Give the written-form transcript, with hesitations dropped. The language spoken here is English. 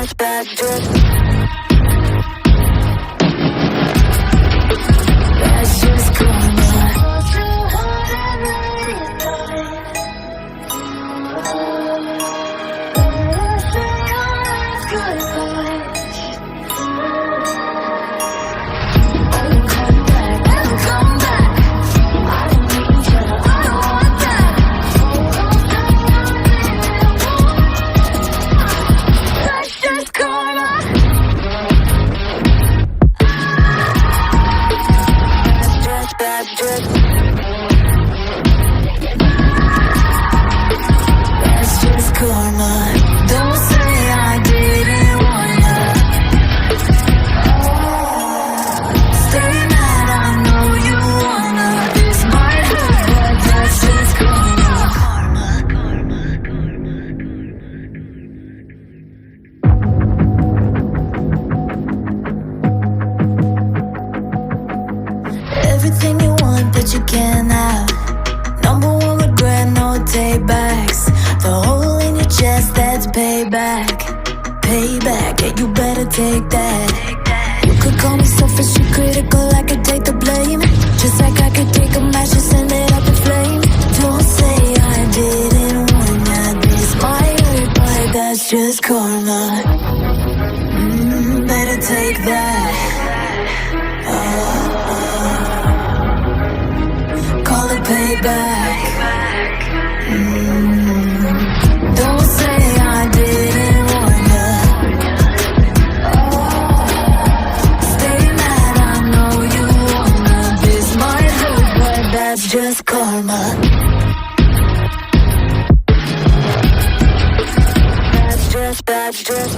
just, that's just, that's just karma. That's just karma. Don't say I didn't wanna. Stay mad, I know you wanna. This might hurt, but that's just karma. Everything you want, but you can't have. Number one regret, no takebacks. The hole in your chest, that's payback. Payback, yeah, you better take that. You could call me selfish and critical, I could take the blame. Just like I could take a match and send it up in flames. Don't say I didn't warn ya. This might hurt, but that's just karma. Better take that. Call it payback. Don't say I didn't warn ya. Stay mad, I know you wanna. This might hurt, but that's just karma. That's just